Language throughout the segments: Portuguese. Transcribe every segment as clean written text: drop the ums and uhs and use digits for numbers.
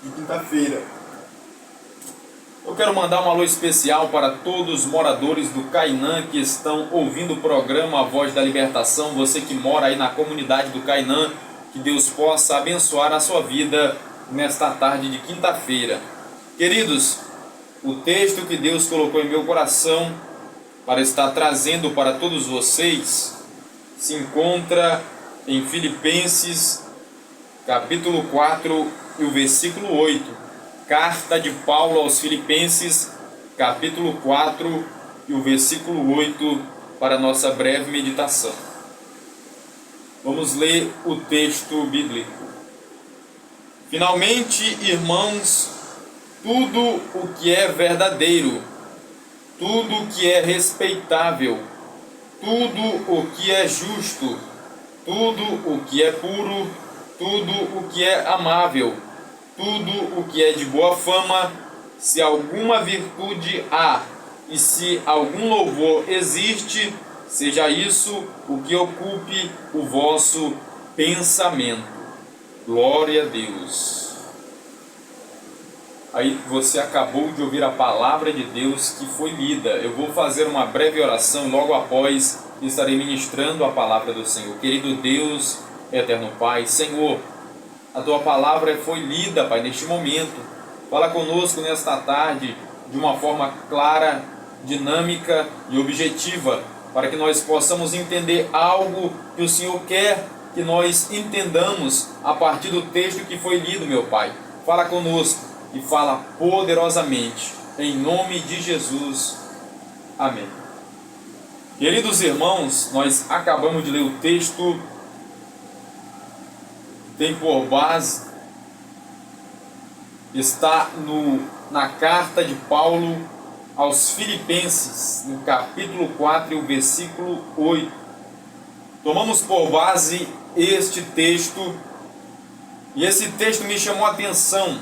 de quinta-feira. Eu quero mandar um alô especial para todos os moradores do Cainã que estão ouvindo o programa A Voz da Libertação. Você que mora aí na comunidade do Cainã, que Deus possa abençoar a sua vida nesta tarde de quinta-feira. Queridos, o texto que Deus colocou em meu coração para estar trazendo para todos vocês se encontra em Filipenses, capítulo 4 e o versículo 8. Carta de Paulo aos Filipenses, capítulo 4 e o versículo 8, para nossa breve meditação. Vamos ler o texto bíblico. Finalmente, irmãos, tudo o que é verdadeiro, tudo o que é respeitável, tudo o que é justo, tudo o que é puro, tudo o que é amável, tudo o que é de boa fama, se alguma virtude há e se algum louvor existe, seja isso o que ocupe o vosso pensamento. Glória a Deus. Aí você acabou de ouvir a palavra de Deus que foi lida. Eu vou fazer uma breve oração logo após estarei ministrando a palavra do Senhor. Querido Deus, eterno Pai, Senhor, a Tua palavra foi lida, Pai, neste momento. Fala conosco nesta tarde de uma forma clara, dinâmica e objetiva, para que nós possamos entender algo que o Senhor quer que nós entendamos a partir do texto que foi lido, meu Pai. Fala conosco e fala poderosamente, em nome de Jesus. Amém. Queridos irmãos, nós acabamos de ler o texto, tem por base, está na carta de Paulo aos Filipenses, no capítulo 4 e o versículo 8. Tomamos por base este texto, e esse texto me chamou a atenção,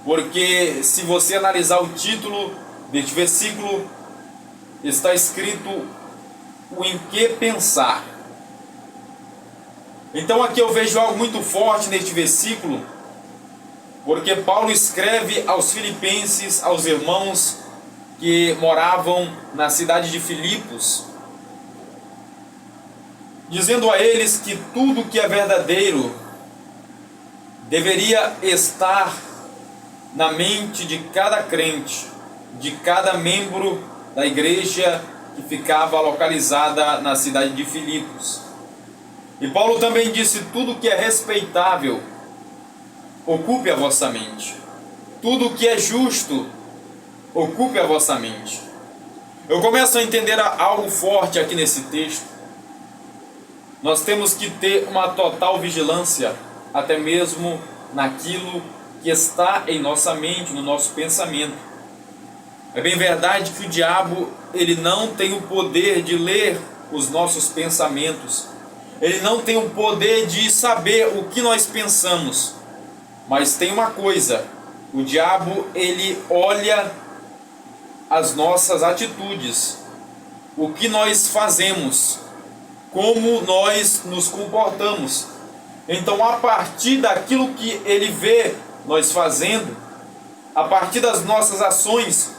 porque se você analisar o título deste versículo, está escrito o em que pensar. Então aqui eu vejo algo muito forte neste versículo, porque Paulo escreve aos filipenses, aos irmãos que moravam na cidade de Filipos, dizendo a eles que tudo que é verdadeiro deveria estar na mente de cada crente, de cada membro da igreja que ficava localizada na cidade de Filipos. E Paulo também disse: tudo que é respeitável, ocupe a vossa mente. Tudo que é justo, ocupe a vossa mente. Eu começo a entender algo forte aqui nesse texto. Nós temos que ter uma total vigilância, até mesmo naquilo que está em nossa mente, no nosso pensamento. É bem verdade que o diabo, ele não tem o poder de ler os nossos pensamentos. Ele não tem o poder de saber o que nós pensamos. Mas tem uma coisa: o diabo, ele olha as nossas atitudes, o que nós fazemos, como nós nos comportamos. Então, a partir daquilo que ele vê nós fazendo, a partir das nossas ações,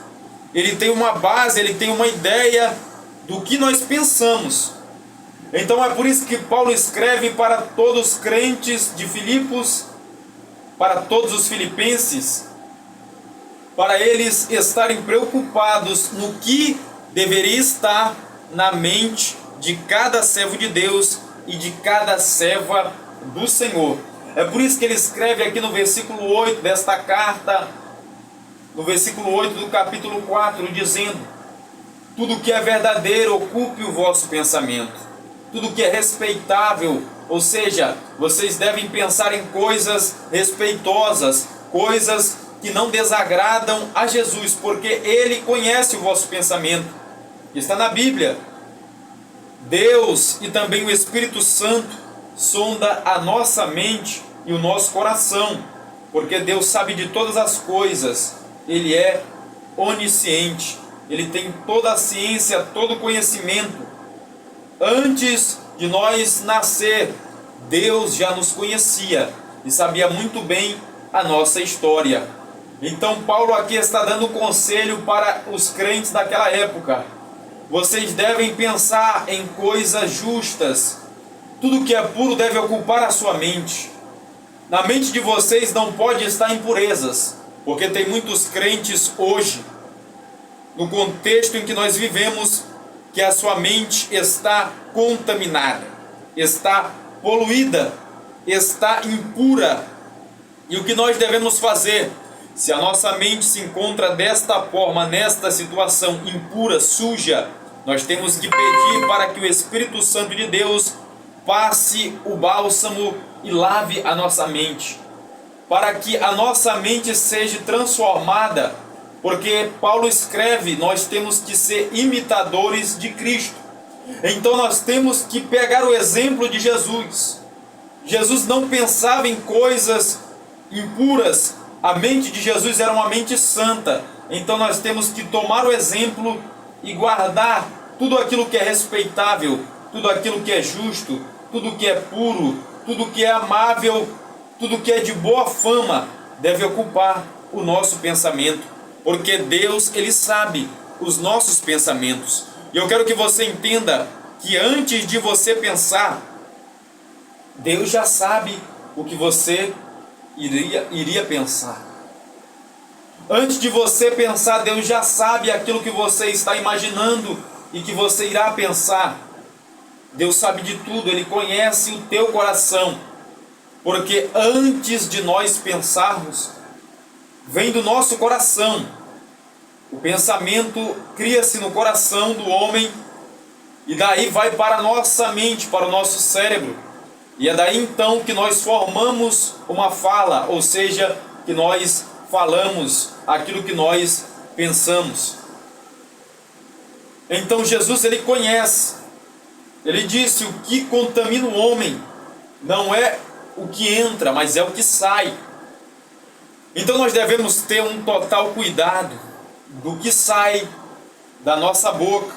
ele tem uma base, ele tem uma ideia do que nós pensamos. Então é por isso que Paulo escreve para todos os crentes de Filipos, para todos os filipenses, para eles estarem preocupados no que deveria estar na mente de cada servo de Deus e de cada serva do Senhor. É por isso que ele escreve aqui no versículo 8 desta carta, no versículo 8 do capítulo 4, dizendo: tudo que é verdadeiro, ocupe o vosso pensamento. Tudo que é respeitável, ou seja, vocês devem pensar em coisas respeitosas, coisas que não desagradam a Jesus, porque Ele conhece o vosso pensamento. Está na Bíblia. Deus e também o Espírito Santo sonda a nossa mente e o nosso coração, porque Deus sabe de todas as coisas. Ele é onisciente, Ele tem toda a ciência, todo o conhecimento. Antes de nós nascer, Deus já nos conhecia e sabia muito bem a nossa história. Então Paulo aqui está dando conselho para os crentes daquela época. Vocês devem pensar em coisas justas. Tudo que é puro deve ocupar a sua mente. Na mente de vocês não pode estar impurezas, porque tem muitos crentes hoje, no contexto em que nós vivemos, que a sua mente está contaminada, está poluída, está impura. E o que nós devemos fazer? Se a nossa mente se encontra desta forma, nesta situação impura, suja, nós temos que pedir para que o Espírito Santo de Deus passe o bálsamo e lave a nossa mente, para que a nossa mente seja transformada, porque Paulo escreve, nós temos que ser imitadores de Cristo. Então nós temos que pegar o exemplo de Jesus. Jesus não pensava em coisas impuras, a mente de Jesus era uma mente santa. Então nós temos que tomar o exemplo e guardar tudo aquilo que é respeitável, tudo aquilo que é justo, tudo que é puro, tudo que é amável, tudo que é de boa fama, deve ocupar o nosso pensamento, porque Deus, Ele sabe os nossos pensamentos. E eu quero que você entenda que antes de você pensar, Deus já sabe o que você iria pensar. Antes de você pensar, Deus já sabe aquilo que você está imaginando e que você irá pensar. Deus sabe de tudo, Ele conhece o teu coração, porque antes de nós pensarmos, vem do nosso coração. O pensamento cria-se no coração do homem e daí vai para a nossa mente, para o nosso cérebro. E é daí então que nós formamos uma fala, ou seja, que nós falamos aquilo que nós pensamos. Então Jesus, Ele conhece. Ele disse: o que contamina o homem não é o que entra, mas é o que sai. Então nós devemos ter um total cuidado do que sai da nossa boca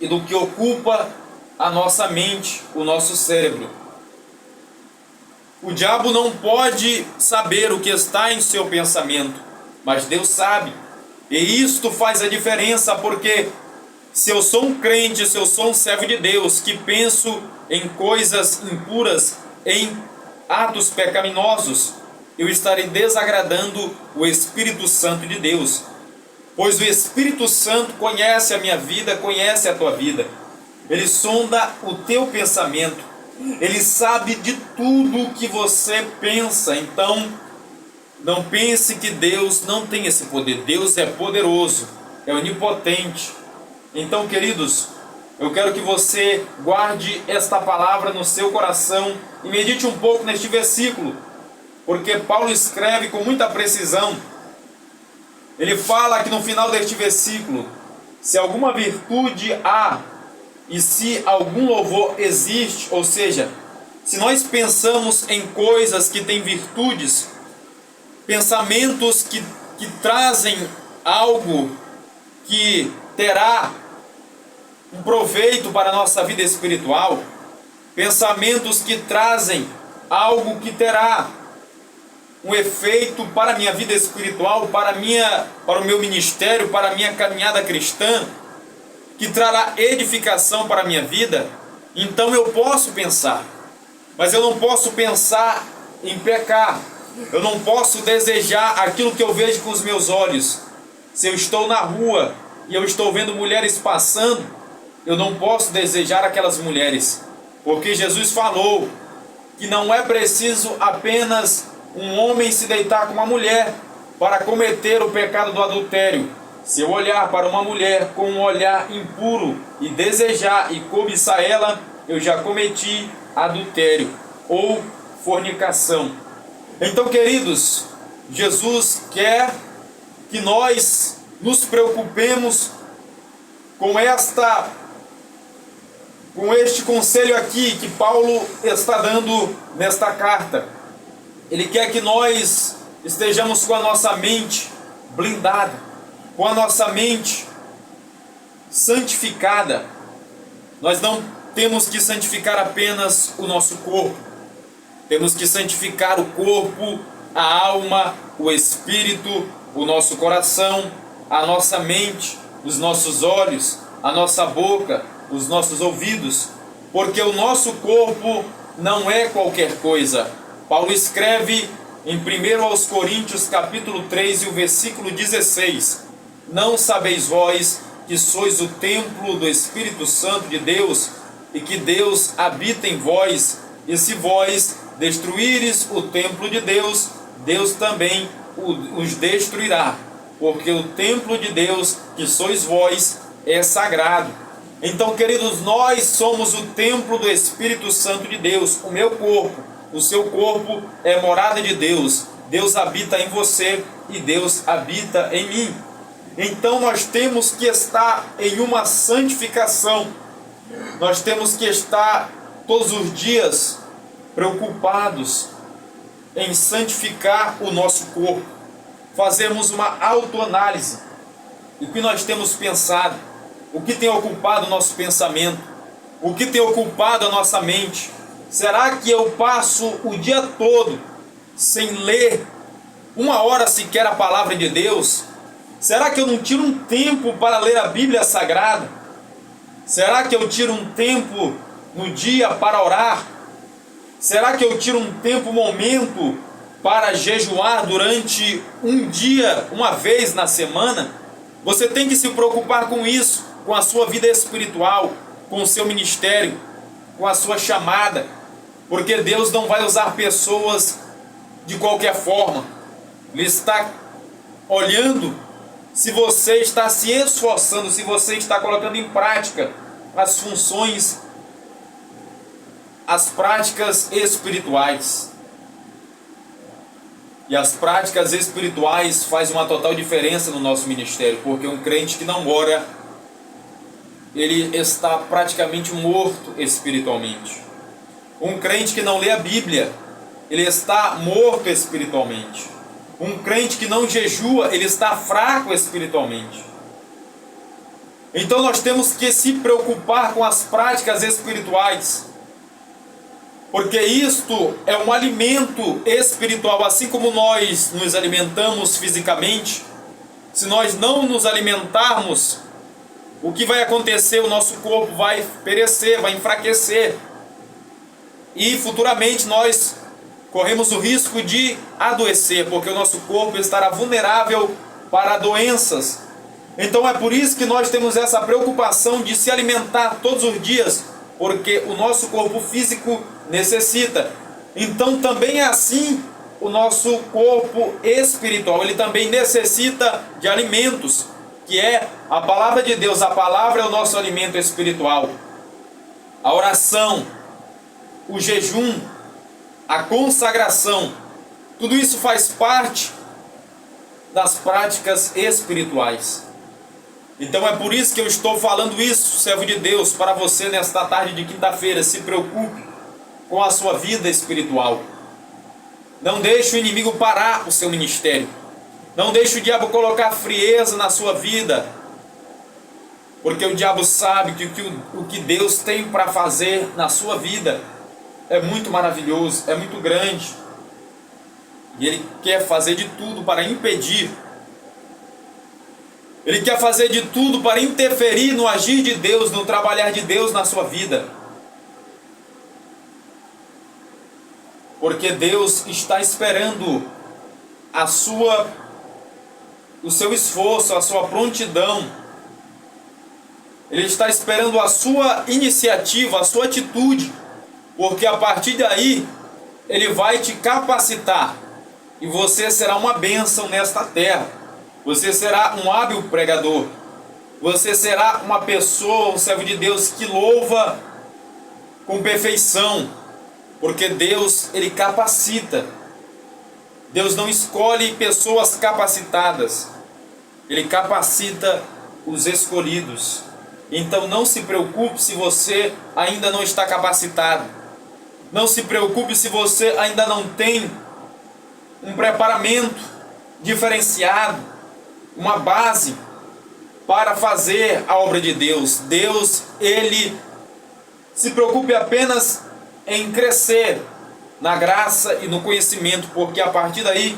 e do que ocupa a nossa mente, o nosso cérebro. O diabo não pode saber o que está em seu pensamento, mas Deus sabe. E isto faz a diferença, porque se eu sou um crente, se eu sou um servo de Deus, que penso em coisas impuras, em atos pecaminosos, eu estarei desagradando o Espírito Santo de Deus. Pois o Espírito Santo conhece a minha vida, conhece a tua vida. Ele sonda o teu pensamento. Ele sabe de tudo que você pensa. Então, não pense que Deus não tem esse poder. Deus é poderoso, é onipotente. Então, queridos, eu quero que você guarde esta palavra no seu coração e medite um pouco neste versículo, porque Paulo escreve com muita precisão. Ele fala aqui no final deste versículo: se alguma virtude há e se algum louvor existe, ou seja, se nós pensamos em coisas que têm virtudes, pensamentos que trazem algo que terá um proveito para a nossa vida espiritual, pensamentos que trazem algo que terá um efeito para a minha vida espiritual, para o meu ministério, para a minha caminhada cristã, que trará edificação para a minha vida, então eu posso pensar. Mas eu não posso pensar em pecar. Eu não posso desejar aquilo que eu vejo com os meus olhos. Se eu estou na rua e eu estou vendo mulheres passando, eu não posso desejar aquelas mulheres, porque Jesus falou que não é preciso apenas um homem se deitar com uma mulher para cometer o pecado do adultério. Se eu olhar para uma mulher com um olhar impuro e desejar e cobiçar ela, eu já cometi adultério ou fornicação. Então, queridos, Jesus quer que nós nos preocupemos com este conselho aqui que Paulo está dando nesta carta. Ele quer que nós estejamos com a nossa mente blindada, com a nossa mente santificada. Nós não temos que santificar apenas o nosso corpo, temos que santificar o corpo a alma, o espírito, o nosso coração, a nossa mente, os nossos olhos, a nossa boca, os nossos ouvidos, porque o nosso corpo não é qualquer coisa. Paulo escreve em 1 aos Coríntios capítulo 3 e o versículo 16: não sabeis vós que sois o templo do Espírito Santo de Deus e que Deus habita em vós, e se vós destruíres o templo de Deus, Deus também os destruirá, porque o templo de Deus, que sois vós, é sagrado. Então, queridos, nós somos o templo do Espírito Santo de Deus. O meu corpo, o seu corpo é morada de Deus. Deus habita em você e Deus habita em mim. Então nós temos que estar em uma santificação. Nós temos que estar todos os dias preocupados em santificar o nosso corpo. Fazermos uma autoanálise do que nós temos pensado, o que tem ocupado o nosso pensamento, o que tem ocupado a nossa mente. Será que eu passo o dia todo sem ler uma hora sequer a palavra de Deus? Será que eu não tiro um tempo para ler a Bíblia Sagrada? Será que eu tiro um tempo no dia para orar? Será que eu tiro um tempo, um momento para jejuar durante um dia, uma vez na semana? Você tem que se preocupar com isso, com a sua vida espiritual, com o seu ministério, com a sua chamada, porque Deus não vai usar pessoas de qualquer forma. Ele está olhando se você está se esforçando, se você está colocando em prática as funções, as práticas espirituais. E as práticas espirituais fazem uma total diferença no nosso ministério, porque um crente que não ora, ele está praticamente morto espiritualmente. Um crente que não lê a Bíblia, ele está morto espiritualmente. Um crente que não jejua, ele está fraco espiritualmente. Então nós temos que se preocupar com as práticas espirituais, porque isto é um alimento espiritual. Assim como nós nos alimentamos fisicamente, se nós não nos alimentarmos, o que vai acontecer? O nosso corpo vai perecer, vai enfraquecer, e futuramente nós corremos o risco de adoecer, porque o nosso corpo estará vulnerável para doenças. Então é por isso que nós temos essa preocupação de se alimentar todos os dias, porque o nosso corpo físico necessita. Então também é assim o nosso corpo espiritual, ele também necessita de alimentos, que é a palavra de Deus. A palavra é o nosso alimento espiritual. A oração, o jejum, a consagração, tudo isso faz parte das práticas espirituais. Então é por isso que eu estou falando isso, servo de Deus, para você nesta tarde de quinta-feira. Se preocupe com a sua vida espiritual. Não deixe o inimigo parar o seu ministério. Não deixe o diabo colocar frieza na sua vida, porque o diabo sabe que o que Deus tem para fazer na sua vida é muito maravilhoso, é muito grande, e ele quer fazer de tudo para impedir. Ele quer fazer de tudo para interferir no agir de Deus, no trabalhar de Deus na sua vida. Porque Deus está esperando o seu esforço, a sua prontidão. Ele está esperando a sua iniciativa, a sua atitude, porque a partir daí Ele vai te capacitar e você será uma bênção nesta terra. Você será um hábil pregador. Você será uma pessoa, um servo de Deus que louva com perfeição, porque Deus, Ele capacita. Deus não escolhe pessoas capacitadas, Ele capacita os escolhidos. Então não se preocupe se você ainda não está capacitado. Não se preocupe se você ainda não tem um preparamento diferenciado, uma base para fazer a obra de Deus. Deus, Ele se preocupe apenas em crescer na graça e no conhecimento, porque a partir daí